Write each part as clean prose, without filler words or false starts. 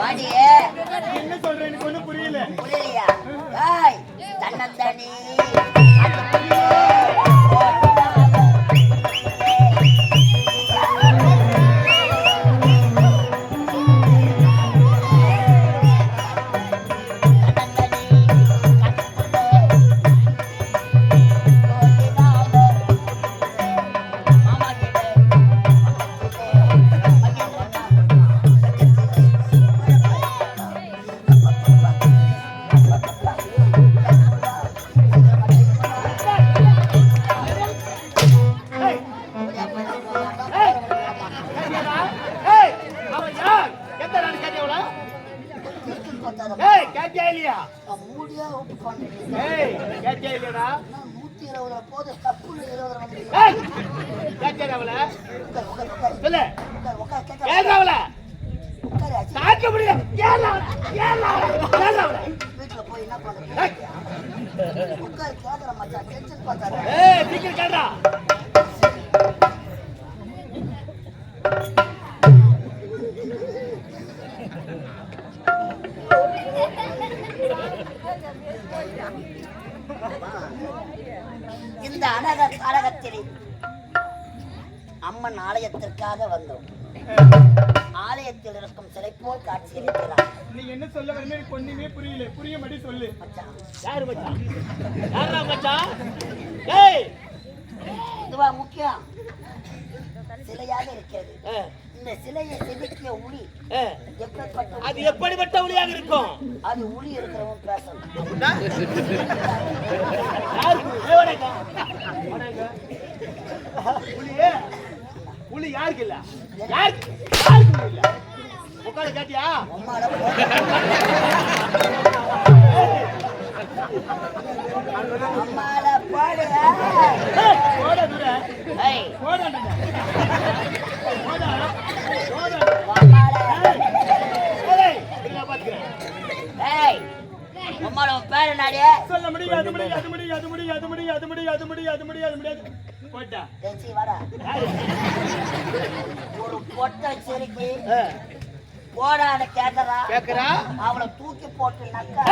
வாடியே என்ன சொல்ற எனக்கு ஒண்ணும் புரியல. புரியலையா? ஏய் தன்னந்தனி வீட்டுல போய் என்ன பண்ற? இந்த அழகத்திலே அம்மன் ஆலயத்திற்காக வந்தோம். ஆலயத்தில் இருக்கும் சிலை போல் காட்சி அளிக்கிறார். நீ என்ன சொல்ல வரணும் எனக்கு ஒண்ணுமே புரியல. புரிய மாட்டி சொல்லு. யாரு மச்சான்? யாரா மச்சான்? ஏய் இதுவா முக்கியம். சிலையாக இருக்கிறது. இந்த சிலையை செதுக்கிய உளி அது எப்படிப்பட்ட உளியாக இருக்கும்? அது உளி இருக்கிறவன் பேசணும். உளி யாருக்கு இல்ல? யாருக்கு இல்ல? உட்கார கேட்டியா? அம்மால பாடு. போடா தூர. ஏய் போடா. பேரு நாடே சொல்ல முடியாது. போட்டா வாடா. ஒரு பொட்டை சிரிக்கி போடான்னு கேக்குறா. அவளை தூக்கி போட்டு நக்கா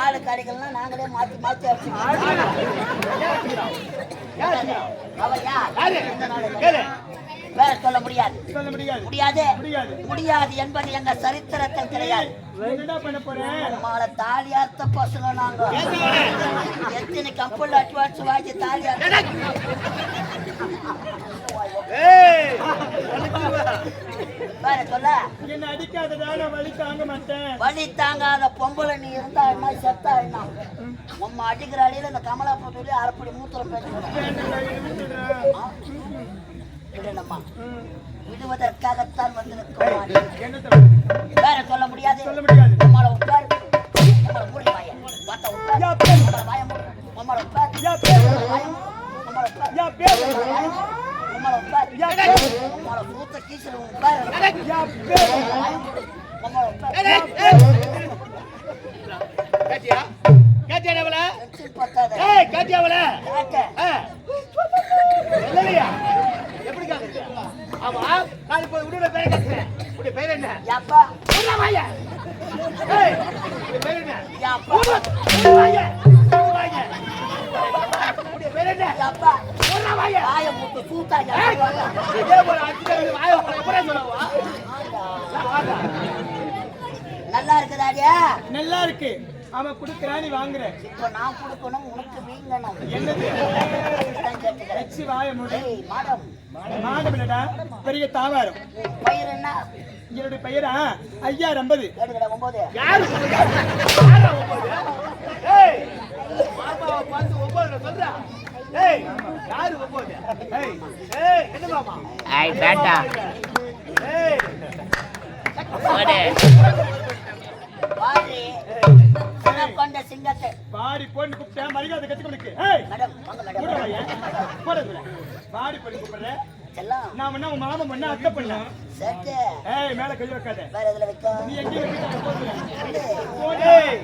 ஆளு கடைகள்லாம் நாங்களே மாத்தி மாத்தி வேற சொல்ல முடியாது என்பது எங்க சரித்திரத்தில் கிடையாது. நம்மள தாலியார்த்த பசங்க நாங்க எத்தனை கம்பெனி அட்வான்ஸ் வாங்கி தாலியார் வேற சொல்ல என்ன அடிக்காததால வலி தாங்க மாட்டேன். வலி தாங்காத பொம்பளை நீ இருந்தா என்ன செத்தா என்ன? உம்மா அடிக்கிற அடியில இந்த கமலா போட்டு அரைப்படி மூத்திரம் பேசுறேன்மா. விடுவதற்காகத்தான் வந்து வேற சொல்ல முடியாது. நம்மள உட்கார் மூடி வாய வாட்ட உட்கார் நம்மள வாய மூடி நம்மள உட்கார் நம்மள உட்கார் நம்மள மூத்த கீசல உட்கார் நம்மள உட்கார். கேட்டியா? கேட்டியா அவள? பத்தாத. ஏய் கேட்டியா அவள? கேட்ட. இல்லையா? எப்படி கேக்குது? ஆமா காலி போய் உடுற பேரை கேக்குற. உடைய பேர் என்ன? யாப்பா. உடுற வாய. ஏய் உடைய பேர் என்ன? யாப்பா. உடுற வாய. வாய. உடைய பேர் என்ன? யாப்பா. உடுற வாய. வாய முட்டு சூத்தா யாப்பா. இதே போல அடிச்சு வாய போற எப்பற சொல்லவா? நல்லா இருக்குதாடியா? நல்லா இருக்கு. அவன் குடுக்குறா நீ வாங்குற. இப்ப நான் குடுக்கணும் உனக்கு வீங்கணும். என்னது? வச்சு வாய மூடு. மாடம். மாடம் இல்லடா பெரிய தாவாரம். பெயர் என்ன? என்னுடைய பெயரா ஐயா 50. எடுங்கடா 9. யாரு? யாரா 9? ஏய் மாமாவை பார்த்து 9 சொல்றா. ஏய் யாரு 9? ஏய் ஏய் என்ன மாமா? ஐய் பேட்டா. ஏய் ஓடே. பாரி. கொண்ட சிங்கத்தை பாடி போன்னு கூப்பிட்டா மரியாதை கத்துக்கணுக்கு. ஏய் மேடம் வாங்க மேடம். போடா வாயா. போடா பாடி போய் கூப்பிடுற. செல்லம் நான் என்ன உன் மாமா பண்ண அத்தை பண்ண சட்டை ஏய் மேல கை வைக்காத. வேற எதுல வைக்க நீ எங்க வைக்க போகுது? ஏய்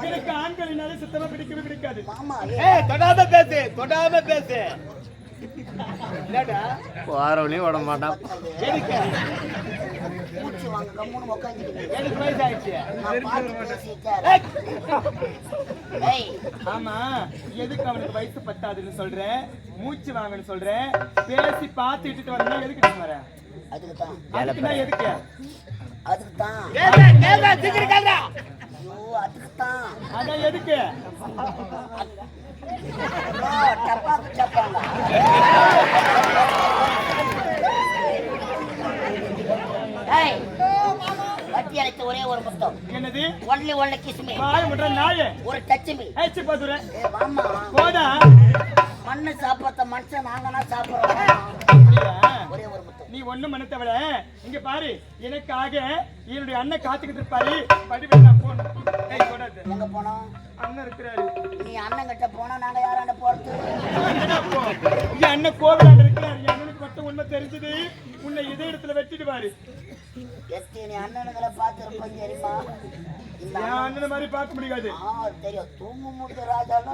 எனக்கு ஆண்களினாலே சுத்தமா பிடிக்கவே பிடிக்காது. மாமா ஏய் தொடாம பேசு தொடாம பேசு. என்னடா வாரவளையும் விட மாட்டான். எதுக்கு மூச்சு வாங்க கம்முன்னு உட்காந்துக்கிட்டு எனக்கு வயசாயிடுச்சு. நான் பார்த்து பேசிட்டேன். ஏய் ஆமா எதுக்கு அவனுக்கு வயசு பத்தாதுன்னு சொல்றேன், மூச்சு வாங்கன்னு சொல்றேன், பேசி பார்த்து இட்டுட்டு வந்தா எதுக்கு வர? அதுக்கு தான் அதுக்குன்னா எதுக்கு? அதுக்கு தான் கேளா சீக்கிரம் கேளா. ஐயோ அதுக்கு தான் அதான் எதுக்கு? டப்பாக்கு டப்பாங்க ஏய் வட்டி அழைத்த ஒரே ஒரு புத்தகம் என்னது? ஒன்லி கிஸ்மி வாய முட்ற நாயே. ஒரு டச்சுமி ஏச்சி பாத்துற. ஏ மாமா போடா. மண்ணு சாப்பிட்ட மனுஷன் நாங்கன்னா சாப்பிடுறோம் அப்படியா? ஒரே ஒரு புத்தகம் நீ ஒண்ணும் மனத்தவள. இங்க பாரு, எனக்காக என்னுடைய அண்ணன் காத்துக்கிட்டு இருப்பாரு. படிவே நான் போணும். ஏய் போடாத. எங்க போனோம் அண்ணன் இருக்கிறாரு. நீ அண்ணன் கிட்ட போனா நாங்க யாராண்ட போறது அண்ணனா போ. என் அண்ணன் கோவிலாண்ட இருக்கிறாரு. என் அண்ணனுக்கு மட்டும் உண்மை தெரிஞ்சது. உன்னை இதே இடத்துல வெட்டிடுவாரு. எத்தனை அண்ணனுங்களை பார்த்துருப்போம் தெரியுமா இந்த என் அண்ணனை மாதிரி பார்க்க முடியாது. தெரியும் தூங்கு முடிஞ்ச ராஜானா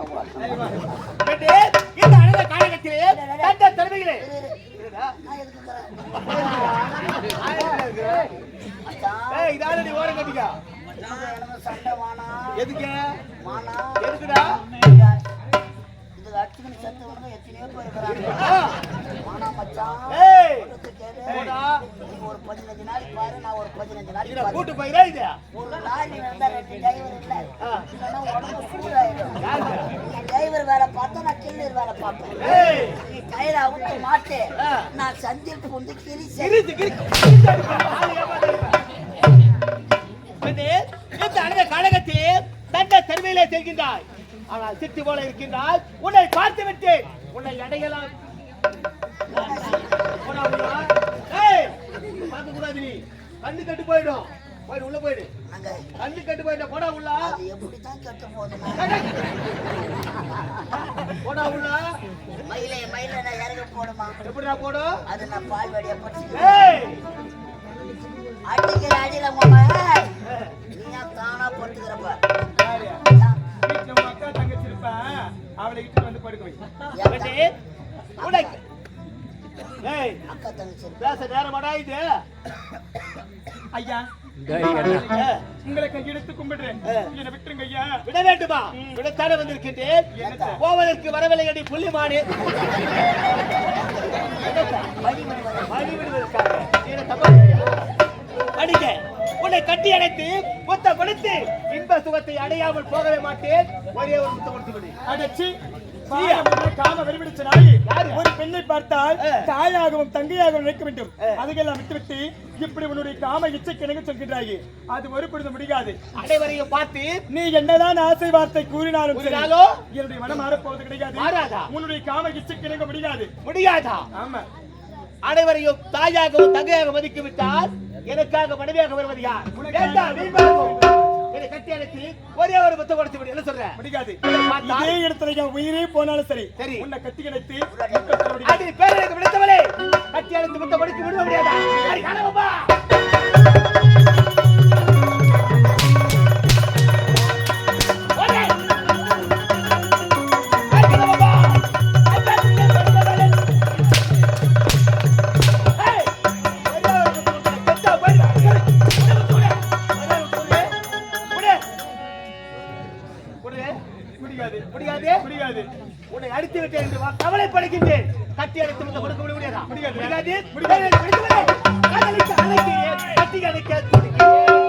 கேட்டே இந்த அழகான காலகட்டத்திலே தந்த தலைமைகளே. நான் எதுக்குறேன் ஏய் இதால நீ ஓரம் கட்டிக்க. எனக்கு சண்டை வானா எதுக்கு வானா எதுக்குடா? இது அடிச்சுக்கிட்டு செத்து வந்து எத்தனையோ பேர் இருக்கிறாங்க வானா மச்சான் ஏய் போடா நீ ஒரு 15 நாளைக்கு பாரு நான் ஒரு 15 நாளைக்கு இத பாரு கூட்டி போயிரே இது. ஒரு லாரி வந்தா 2 டிரைவர் இல்ல இல்லனா உடம்பு சூடாயிடும் நீ டிரைவர் வேலை பார்த்தா நான் கில்லர் வேலை பார்ப்பேன் ஏய் நீ டயர் அவுத்து மாட்டு நான் சந்தில் புந்து கிரிசே கிரிச்சு பெண்ணே இந்த அழகான காலகட்டத்திலே தந்த தலைமையிலே செல்கின்றாய். ஆனால் சித்தி போல இருக்கின்றாய். உன்னை பார்த்து விட்டேன். உன்னை அடையலாம். ஏய் பார்க்க கூடாது நீ. கண்ணு கட்டு போயிடும். போயிடு உள்ள போயிடு. அங்க கண்ணு கட்டு போயிட போடா உள்ள. அது எப்படி தான் கெட்டு போகுதுன்னா போடா உள்ள. மயில நான் இறங்க போடுமா எப்படிடா போடும்? அது நான் பால் வழியா படிச்சு ஏய் அடிக்கிற அடியில மாமா நீ ஏன் தானா போட்டுக்கிறப்ப யாரு? வீட்டுல உங்க அக்கா தங்கச்சி இருப்பா. அவளை இட்டு வந்து படுக்க வை. பெண்ணே உனக்கு ஏய் அக்கா தங்கச்சி பேச நேரமாடா இது. ஐயா ஏய், உங்களை கையெடுத்து கும்பிடுறேன். என்னை விட்டுருங்க ஐயா. விட வேண்டுமா? விடத்தானே வந்திருக்கின்றேன். என்னத்த? போவதற்கு வரவில்லை அடி புள்ளிமானே. வழி விடுவதற்காக நீ என்ன தப்பா செய்றியா? அடிக்க உன்னை கட்டி அணைத்து முத்தம் கொடுத்து இன்ப சுகத்தை அடையாமல் போகவே மாட்டேன். ஒரே ஒரு முத்தம் கொடுத்து விடு. அடச்சி காம வெறிபிடிச்ச நாய். யாரு? ஒரு பெண்ணை பார்த்தால் தாயாகவும் தங்கையாகவும் நினைக்க வேண்டும். அதுக்கெல்லாம் விட்டுவிட்டு இப்படி உன்னுடைய காம இச்சைக்கு இணங்க சொல்கின்றாயே, அது ஒரு பொழுது முடியாது. அனைவரையும் பார்த்து நீ என்னதான் ஆசை வார்த்தை கூறினாலும் சரி, கூறினாலும் என்னுடைய மனம் மாறப்போவது கிடையாது. மாறாதா? உன்னுடைய காம இச்சைக்கு இணங்க முடியாது. முடியாதா? ஆமா. அனைவரையும் தாயாகவும் தங்கையாக மதிக்க விட்டால் எனக்காக மனைவியாக வருவது யார்? வேண்டாம், நீ பாருங்க. என்னை கட்டி அணைத்து ஒரே ஒரு முத்தம் கொடுத்து விடு. என்ன சொல்ற? முடியாது. பார்த்தா? இதே இடத்துல என் உயிரே போனாலும் சரி, சரி. உன்னை கட்டி அணைத்து அது பேர் எனக்கு விடுத்தவளே. கட்டி அணைத்து முத்தம் கொடுக்க விட முடியாதா? அடி கனவப்பா. உன்னை அடித்து விட்டேன் என்று கவலைப்படுகின்றேன். கட்டி அணைத்து முத்தம் கொடுக்க முடியாதா? முடியாது. கட்டி அணைக்க